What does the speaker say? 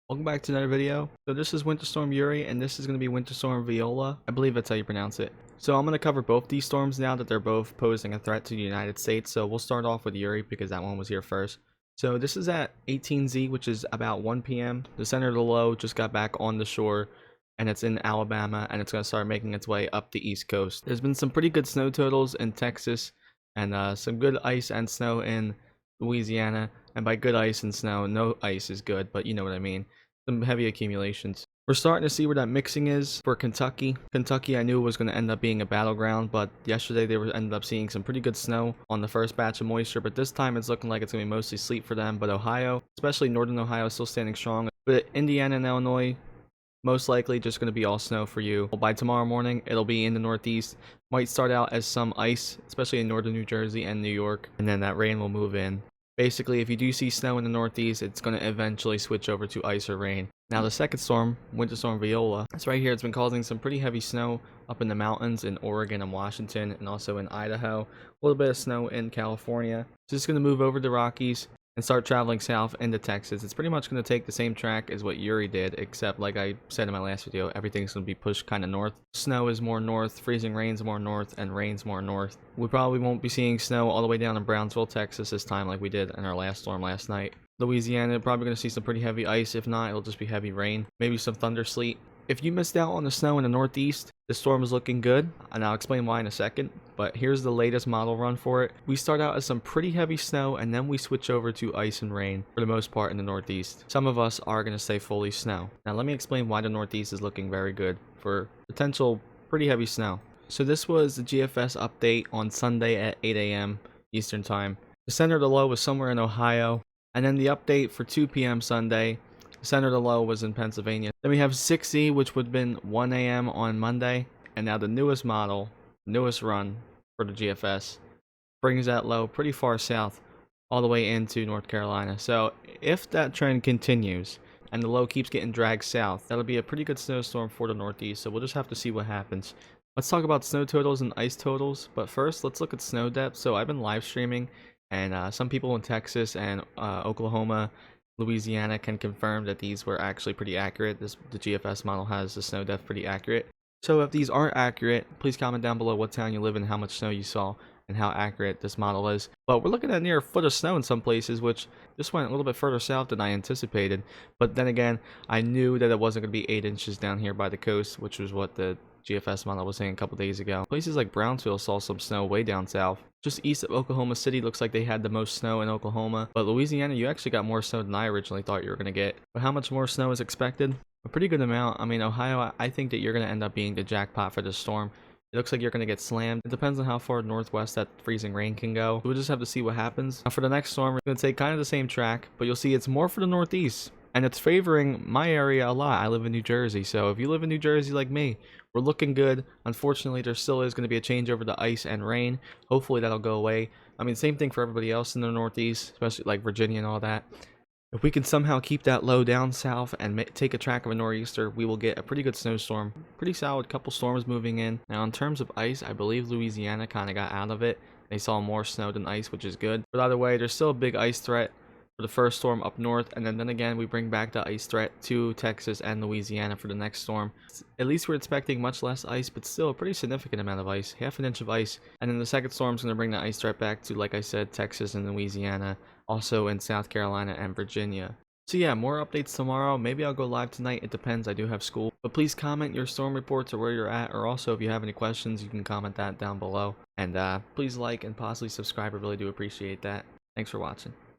Welcome back to another video. So this is Winter Storm Uri and this is going to be Winter Storm Viola. I believe that's how you pronounce it. So I'm going to cover both these storms now that they're both posing a threat to the United States. So we'll start off with Uri because that one was here first. So this is at 18Z, which is about 1 p.m. The center of the low just got back on the shore and it's in Alabama and it's going to start making its way up the East Coast. There's been some pretty good snow totals in Texas and some good ice and snow in Louisiana. And by good ice and snow, no ice is good, but you know what I mean. Some heavy accumulations. We're starting to see where that mixing is for Kentucky. Kentucky I knew was going to end up being a battleground, but yesterday they ended up seeing some pretty good snow on the first batch of moisture, but this time it's looking like it's going to be mostly sleet for them. But Ohio, especially northern Ohio, is still standing strong. But Indiana and Illinois, most likely just going to be all snow for you. By tomorrow morning, it'll be in the Northeast. Might start out as some ice, especially in northern New Jersey and New York, and then that rain will move in. Basically, if you do see snow in the Northeast, it's going to eventually switch over to ice or rain. Now the second storm, Winter Storm Viola, it's right here. It's been causing some pretty heavy snow up in the mountains in Oregon and Washington and also in Idaho. A little bit of snow in California. It's just going to move over the Rockies and start traveling south into Texas. It's pretty much going to take the same track as what Uri did, except like I said in my last video, everything's going to be pushed kind of north. Snow is more north, freezing rain's more north, and rain's more north. We probably won't be seeing snow all the way down in Brownsville, Texas this time like we did in our last storm last night. Louisiana, probably going to see some pretty heavy ice. If not, it'll just be heavy rain. Maybe some thunder sleet. If you missed out on the snow in the Northeast, the storm is looking good, and I'll explain why in a second, but here's the latest model run for it. We start out as some pretty heavy snow, and then we switch over to ice and rain for the most part in the Northeast. Some of us are going to stay fully snow. Now let me explain why the Northeast is looking very good for potential pretty heavy snow. So this was the GFS update on Sunday at 8 a.m. Eastern Time. The center of the low was somewhere in Ohio, and then the update for 2 p.m. Sunday, center of the low was in Pennsylvania. Then we have 6E, which would have been 1 a.m. on Monday. And now the newest model, newest run for the GFS, brings that low pretty far south, all the way into North Carolina. So if that trend continues and the low keeps getting dragged south, that'll be a pretty good snowstorm for the Northeast. So we'll just have to see what happens. Let's talk about snow totals and ice totals. But first, let's look at snow depth. So I've been live streaming, and some people in Texas and Oklahoma, Louisiana can confirm that these were actually pretty accurate. The GFS model has the snow depth pretty accurate. So if these aren't accurate, please comment down below what town you live in, how much snow you saw, and how accurate this model is. But we're looking at near a foot of snow in some places, which just went a little bit further south than I anticipated. But then again, I knew that it wasn't going to be 8 inches down here by the coast, which was what the GFS model was saying a couple days ago. Places like Brownsville saw some snow way down south. Just east of Oklahoma City looks like they had the most snow in Oklahoma. But Louisiana, you actually got more snow than I originally thought you were going to get. But how much more snow is expected? A pretty good amount. I mean, Ohio, I think that you're going to end up being the jackpot for this storm. It looks like you're going to get slammed. It depends on how far northwest that freezing rain can go. We'll just have to see what happens. Now for the next storm, we're going to take kind of the same track, but you'll see it's more for the Northeast. And it's favoring my area a lot. I live in New Jersey, so if you live in New Jersey like me, we're looking good. Unfortunately, there still is going to be a change over to ice and rain. Hopefully that'll go away. I mean, same thing for everybody else in the Northeast, especially like Virginia and all that. If we can somehow keep that low down south and take a track of a nor'easter, we will get a pretty good snowstorm. Pretty solid couple storms moving in. Now in terms of ice, I believe Louisiana kind of got out of it. They saw more snow than ice, which is good. But either way, there's still a big ice threat for the first storm up north, and then again we bring back the ice threat to Texas and Louisiana for the next storm. At least we're expecting much less ice, but still a pretty significant amount of ice, half an inch of ice. And then the second storm is going to bring the ice threat back to, like I said, Texas and Louisiana, also in South Carolina and Virginia. So yeah, more updates tomorrow. Maybe I'll go live tonight. It depends. I do have school. But please comment your storm reports or where you're at, or also if you have any questions, you can comment that down below. And please like and possibly subscribe. I really do appreciate that. Thanks for watching.